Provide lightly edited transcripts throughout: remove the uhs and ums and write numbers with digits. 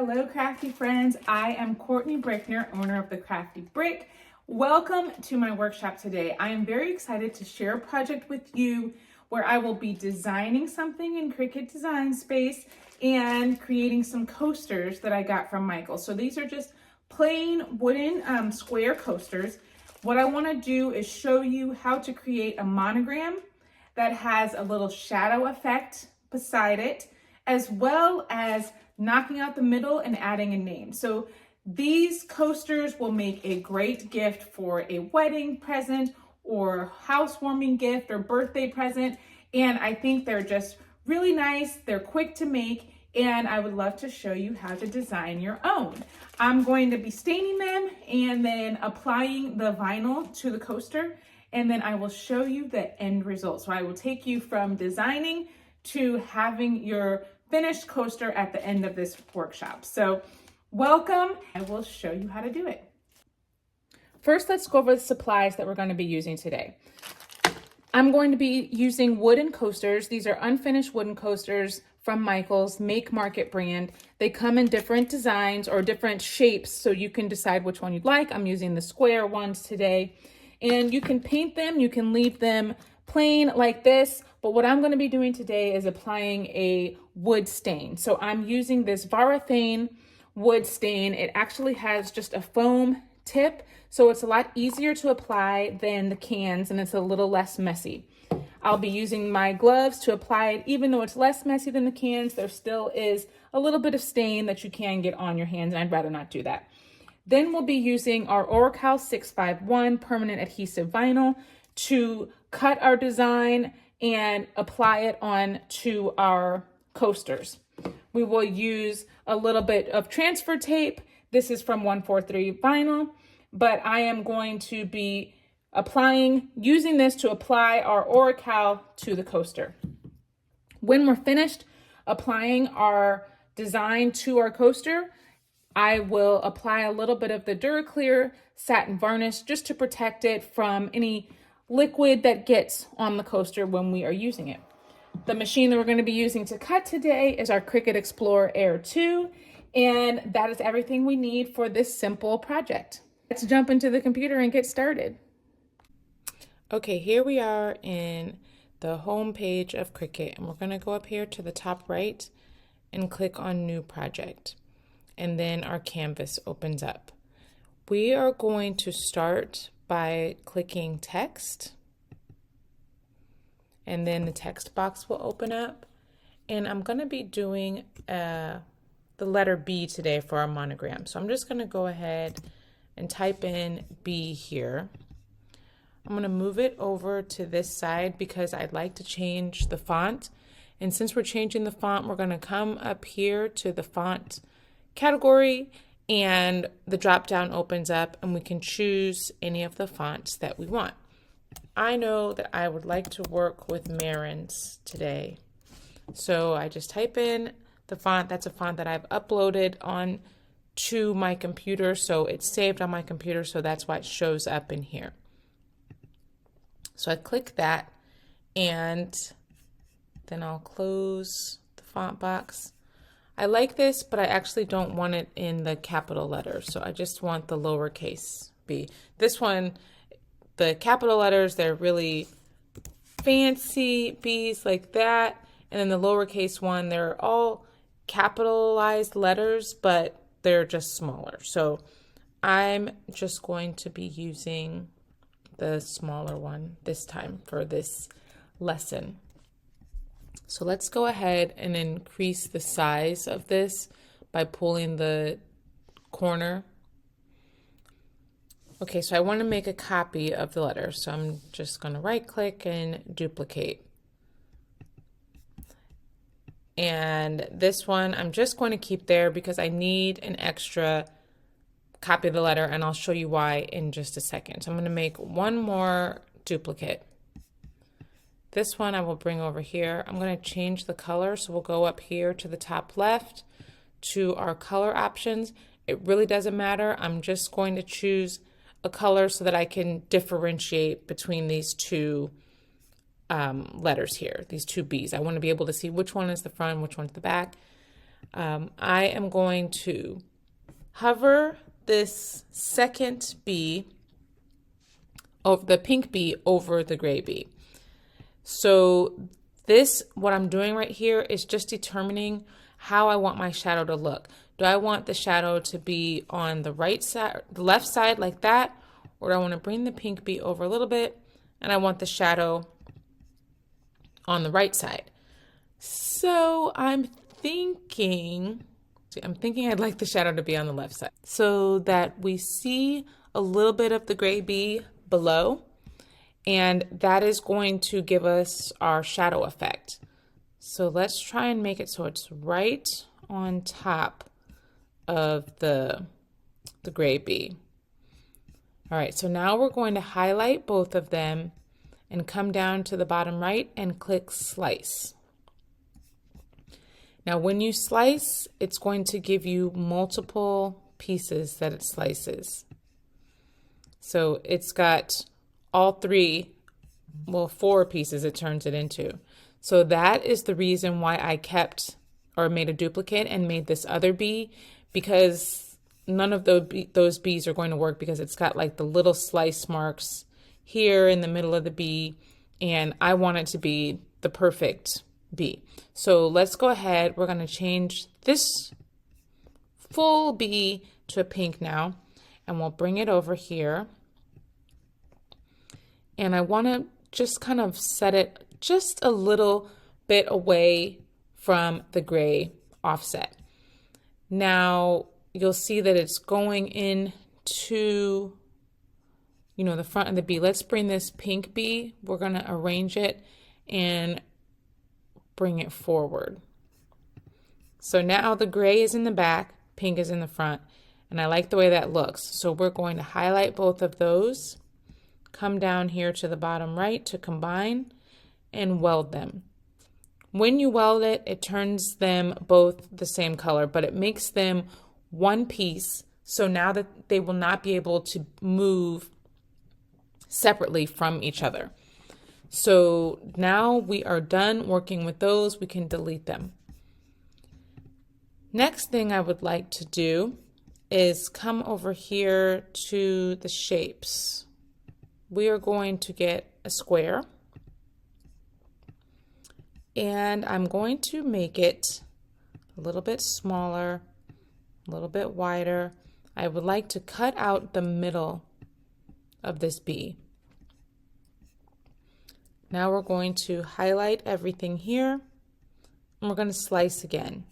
Hello, Crafty friends. I am Courtney Brickner, owner of the Crafty Brick. Welcome to my workshop today. I am very excited to share a project with you where I will be designing something in Cricut Design Space and creating some coasters that I got from Michael. So these are just plain wooden square coasters. What I want to do is show you how to create a monogram that has a little shadow effect beside it, as well as knocking out the middle and adding a name. So these coasters will make a great gift for a wedding present or housewarming gift or birthday present. And I think they're just really nice. They're quick to make, and I would love to show you how to design your own. I'm going to be staining them and then applying the vinyl to the coaster, and then I will show you the end result. So I will take you from designing to having your finished coaster at the end of this workshop. So welcome. I will show you how to do it. First, let's go over the supplies that we're going to be using today. I'm going to be using wooden coasters. These are unfinished wooden coasters from Michael's Make Market brand. They come in different designs or different shapes, so you can decide which one you'd like. I'm using the square ones today. And you can paint them, you can leave them plain like this, but what I'm going to be doing today is applying a wood stain. So I'm using this Varathane wood stain. It actually has just a foam tip, so it's a lot easier to apply than the cans, and it's a little less messy. I'll be using my gloves to apply it. Even though it's less messy than the cans, there still is a little bit of stain that you can get on your hands, and I'd rather not do that. Then we'll be using our Oracal 651 permanent adhesive vinyl to cut our design and apply it on to our coasters. We will use a little bit of transfer tape. This is from 143 vinyl, but I am going to be using this to apply our Oracal to the coaster. When we're finished applying our design to our coaster, I will apply a little bit of the DuraClear satin varnish just to protect it from any liquid that gets on the coaster when we are using it. The machine that we're going to be using to cut today is our Cricut Explorer Air 2, and that is everything we need for this simple project. Let's jump into the computer and get started. Okay, here we are in the home page of Cricut, and we're going to go up here to the top right and click on New Project, and then our canvas opens up. We are going to start by clicking text, and then the text box will open up, and I'm going to be doing the letter B today for our monogram. So I'm just going to go ahead and type in B here. I'm going to move it over to this side because I'd like to change the font, and since we're changing the font, we're going to come up here to the font category, and the drop down opens up and we can choose any of the fonts that we want. I know that I would like to work with Marin's today, so I just type in the font. That's a font that I've uploaded on to my computer, so it's saved on my computer, so that's why it shows up in here. So I click that, and then I'll close the font box. I like this, but I actually don't want it in the capital letters, so I just want the lowercase b. This one, the capital letters, they're really fancy B's like that, and then the lowercase one, they're all capitalized letters, but they're just smaller. So I'm just going to be using the smaller one this time for this lesson. So let's go ahead and increase the size of this by pulling the corner. Okay, so I want to make a copy of the letter, so I'm just going to right click and duplicate. And this one I'm just going to keep there because I need an extra copy of the letter, and I'll show you why in just a second. So I'm going to make one more duplicate. This one I will bring over here. I'm going to change the color, so we'll go up here to the top left to our color options. It really doesn't matter. I'm just going to choose a color so that I can differentiate between these two letters here, these two B's. I want to be able to see which one is the front, which one's the back. I am going to hover this second bee, over the pink bee, over the gray bee. So what I'm doing right here is just determining how I want my shadow to look. Do I want the shadow to be on the right side, the left side like that? Or do I want to bring the pink bee over a little bit and I want the shadow on the right side? So I'm thinking I'd like the shadow to be on the left side so that we see a little bit of the gray bee below, and that is going to give us our shadow effect. So let's try and make it so it's right on top of the gray bee. All right, so now we're going to highlight both of them and come down to the bottom right and click slice. Now when you slice, it's going to give you multiple pieces that it slices. So it's got all three, well, 4 pieces it turns it into. So that is the reason why I kept or made a duplicate and made this other bee, because none of those bees are going to work because it's got like the little slice marks here in the middle of the bee, and I want it to be the perfect bee. So let's go ahead. We're going to change this full bee to a pink now, and we'll bring it over here. And I want to just kind of set it just a little bit away from the gray offset. Now you'll see that it's going into, the front of the bee. Let's bring this pink bee. We're going to arrange it and bring it forward. So now the gray is in the back, pink is in the front, and I like the way that looks. So we're going to highlight both of those, come down here to the bottom right to combine, and weld them. When you weld it, it turns them both the same color, but it makes them one piece. So now that they will not be able to move separately from each other. So now we are done working with those. We can delete them. Next thing I would like to do is come over here to the shapes. We are going to get a square, and I'm going to make it a little bit smaller, a little bit wider. I would like to cut out the middle of this bee. Now we're going to highlight everything here, and we're going to slice again.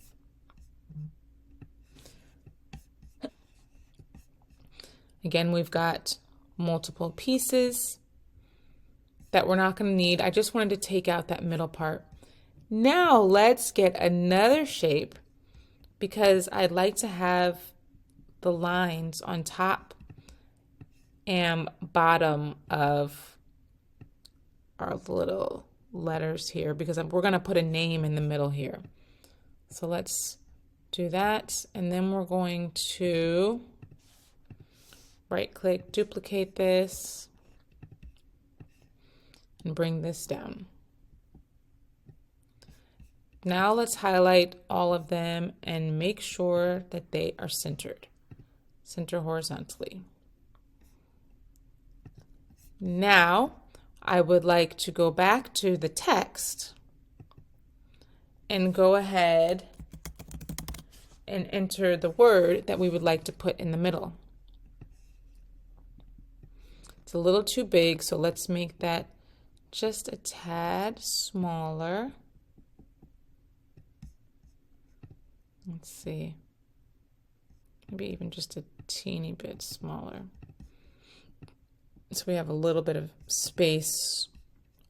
Again, we've got multiple pieces that we're not going to need. I just wanted to take out that middle part. Now let's get another shape, because I'd like to have the lines on top and bottom of our little letters here, because we're going to put a name in the middle here. So let's do that, and then we're going to right click, duplicate this, and bring this down. Now let's highlight all of them and make sure that they are centered. Center horizontally. Now I would like to go back to the text and go ahead and enter the word that we would like to put in the middle. It's a little too big, so let's make that just a tad smaller. Let's see, maybe even just a teeny bit smaller. So we have a little bit of space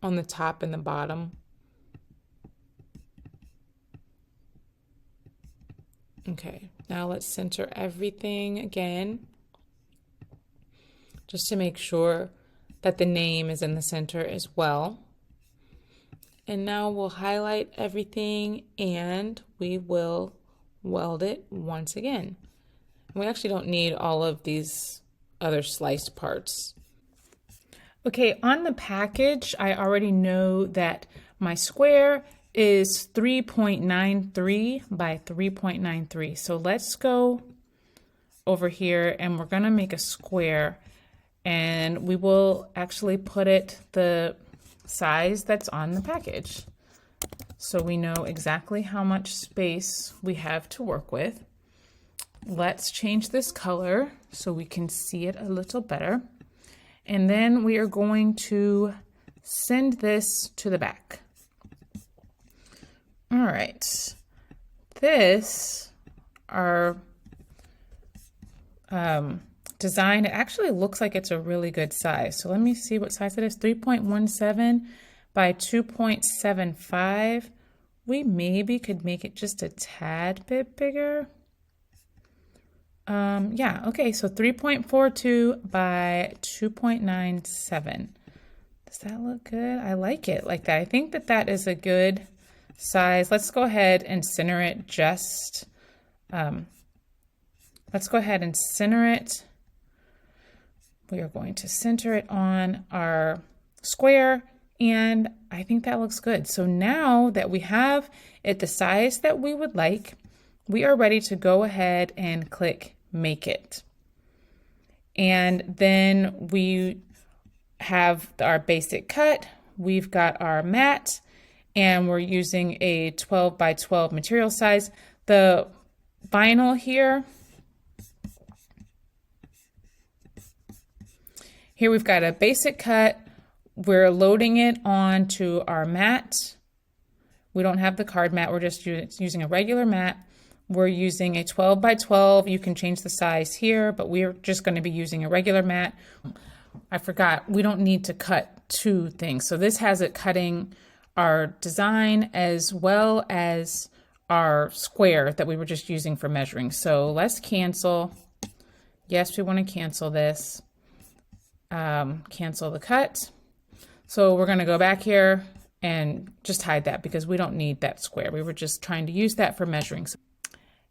on the top and the bottom. Okay, now let's center everything again, just to make sure that the name is in the center as well. And now we'll highlight everything and we will weld it once again. We actually don't need all of these other sliced parts. Okay, on the package, I already know that my square is 3.93 by 3.93. So let's go over here and we're gonna make a square, and we will actually put it the size that's on the package, so we know exactly how much space we have to work with. Let's change this color so we can see it a little better. And then we are going to send this to the back. All right, this, our design, it actually looks like it's a really good size. So let me see what size it is. 3.17 by 2.75. We maybe could make it just a tad bit bigger. Yeah, okay, so 3.42 by 2.97. Does that look good? I like it like that. I think that that is a good size. Let's go ahead and center it just, let's go ahead and center it. We are going to center it on our square, and I think that looks good. So now that we have it the size that we would like, we are ready to go ahead and click Make It. And then we have our basic cut, we've got our mat, and we're using a 12 by 12 material size. The vinyl here, we've got a basic cut. We're loading it onto our mat. We don't have the card mat, we're just using a regular mat. We're using a 12 by 12. You can change the size here, but we're just going to be using a regular mat. I forgot, we don't need to cut two things. So this has it cutting our design as well as our square that we were just using for measuring. So let's cancel. Yes, we want to cancel this. Cancel the cut. So we're going to go back here and just hide that because we don't need that square. We were just trying to use that for measuring.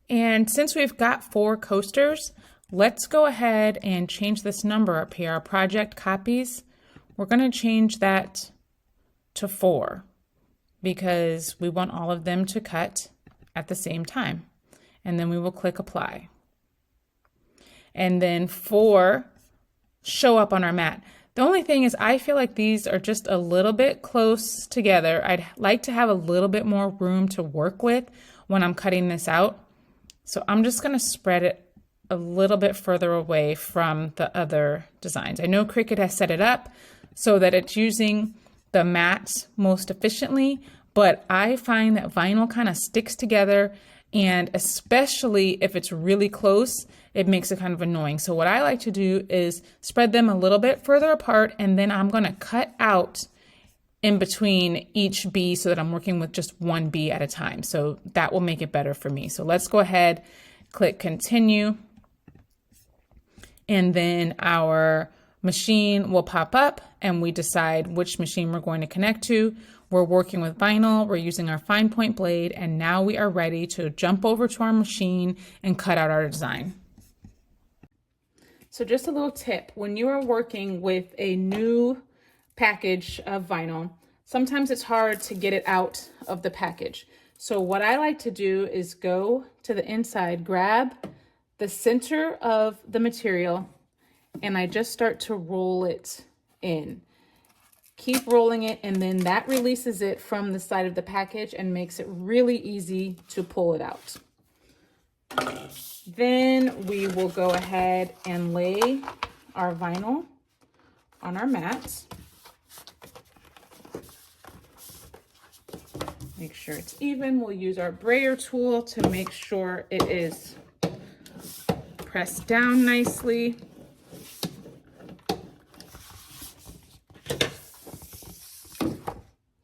And since we've got 4 coasters, let's go ahead and change this number up here, our project copies. We're going to change that to 4 because we want all of them to cut at the same time. And then we will click apply. And then 4 show up on our mat. The only thing is I feel like these are just a little bit close together. I'd like to have a little bit more room to work with when I'm cutting this out. So I'm just going to spread it a little bit further away from the other designs. I know Cricut has set it up so that it's using the mat most efficiently, but I find that vinyl kind of sticks together, and especially if it's really close, it makes it kind of annoying. So what I like to do is spread them a little bit further apart, and then I'm going to cut out in between each bee so that I'm working with just one bee at a time. So that will make it better for me. So let's go ahead, click continue, and then our machine will pop up and we decide which machine we're going to connect to. We're working with vinyl, we're using our fine point blade, and now we are ready to jump over to our machine and cut out our design. So just a little tip, when you are working with a new package of vinyl, sometimes it's hard to get it out of the package. So what I like to do is go to the inside, grab the center of the material, and I just start to roll it in. Keep rolling it, and then that releases it from the side of the package and makes it really easy to pull it out. Then we will go ahead and lay our vinyl on our mat. Make sure it's even. We'll use our brayer tool to make sure it is pressed down nicely.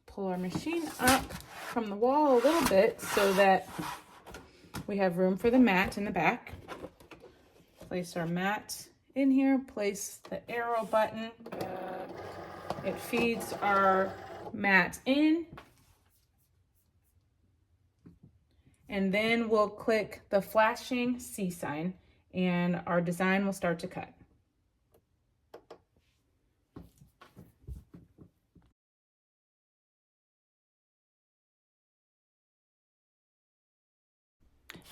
Pull our machine up from the wall a little bit so that we have room for the mat in the back. Place our mat in here, place the arrow button. It feeds our mat in. And then we'll click the flashing C sign and our design will start to cut.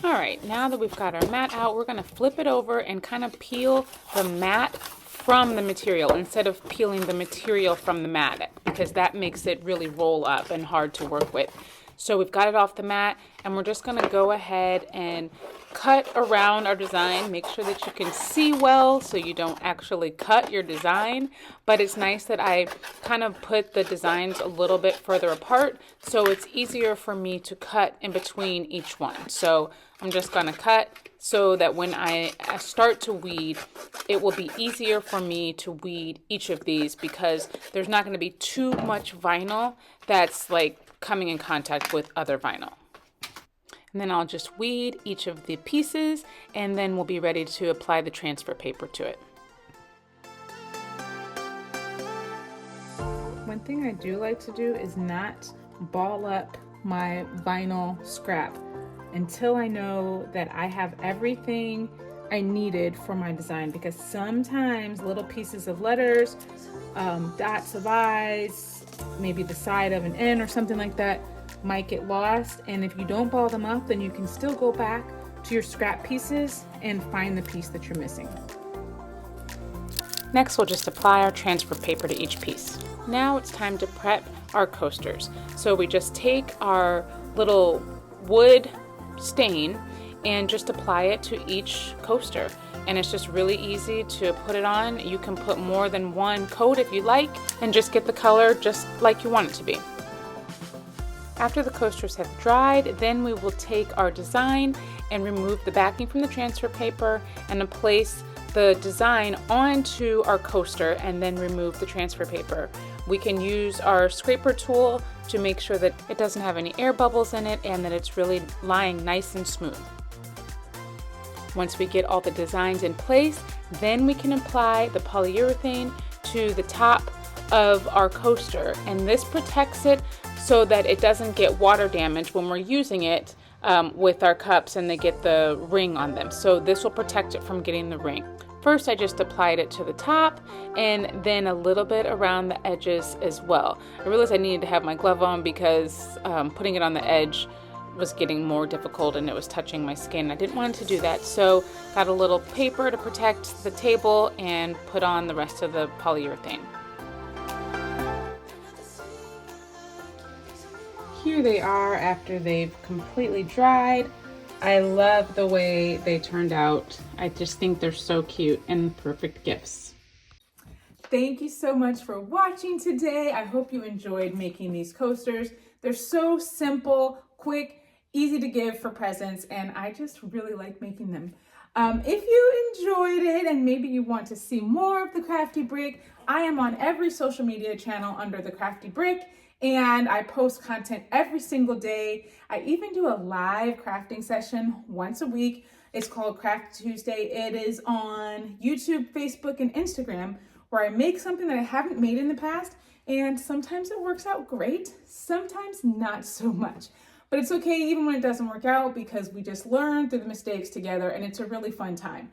All right, now that we've got our mat out, we're gonna flip it over and kind of peel the mat from the material instead of peeling the material from the mat, because that makes it really roll up and hard to work with. So we've got it off the mat, and we're just gonna go ahead and cut around our design. Make sure that you can see well so you don't actually cut your design, but it's nice that I kind of put the designs a little bit further apart so it's easier for me to cut in between each one. So I'm just gonna cut so that when I start to weed, it will be easier for me to weed each of these, because there's not gonna be too much vinyl that's like coming in contact with other vinyl. And then I'll just weed each of the pieces, and then we'll be ready to apply the transfer paper to it. One thing I do like to do is not ball up my vinyl scrap until I know that I have everything I needed for my design, because sometimes little pieces of letters, dots of eyes, maybe the side of an N or something like that might get lost, and if you don't ball them up, then you can still go back to your scrap pieces and find the piece that you're missing. Next, we'll just apply our transfer paper to each piece. Now it's time to prep our coasters. So we just take our little wood stain and just apply it to each coaster. And it's just really easy to put it on. You can put more than one coat if you like, and just get the color just like you want it to be. After the coasters have dried, then we will take our design and remove the backing from the transfer paper and place the design onto our coaster and then remove the transfer paper. We can use our scraper tool to make sure that it doesn't have any air bubbles in it and that it's really lying nice and smooth. Once we get all the designs in place, then we can apply the polyurethane to the top of our coaster, and this protects it so that it doesn't get water damage when we're using it with our cups and they get the ring on them. So this will protect it from getting the ring. First, I just applied it to the top and then a little bit around the edges as well. I realized I needed to have my glove on because putting it on the edge was getting more difficult and it was touching my skin. I didn't want to do that, so got a little paper to protect the table and put on the rest of the polyurethane. Here they are after they've completely dried. I love the way they turned out. I just think they're so cute and perfect gifts. Thank you so much for watching today. I hope you enjoyed making these coasters. They're so simple, quick, easy to give for presents, and I just really like making them. If you enjoyed it and maybe you want to see more of the Crafty Brick, I am on every social media channel under the Crafty Brick, and I post content every single day. I even do a live crafting session once a week. It's called Craft Tuesday. It is on YouTube, Facebook, and Instagram, where I make something that I haven't made in the past, and sometimes it works out great, sometimes not so much. But it's okay even when it doesn't work out, because we just learn through the mistakes together, and it's a really fun time.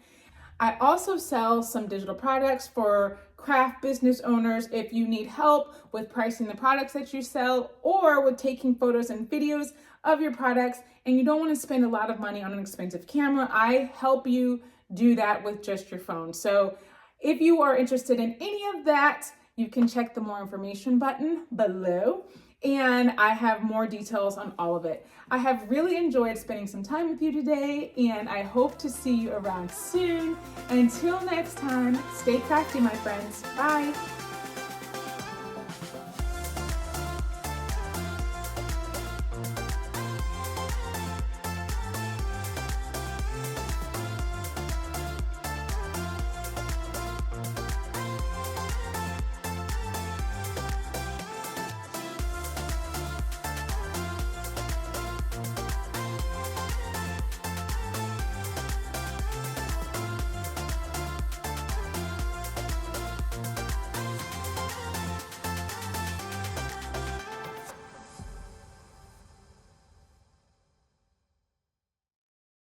I also sell some digital products for craft business owners. If you need help with pricing the products that you sell or with taking photos and videos of your products and you don't want to spend a lot of money on an expensive camera, I help you do that with just your phone. So if you are interested in any of that, you can check the more information button below, and I have more details on all of it. I have really enjoyed spending some time with you today, and I hope to see you around soon. Until next time, stay crafty, my friends. Bye.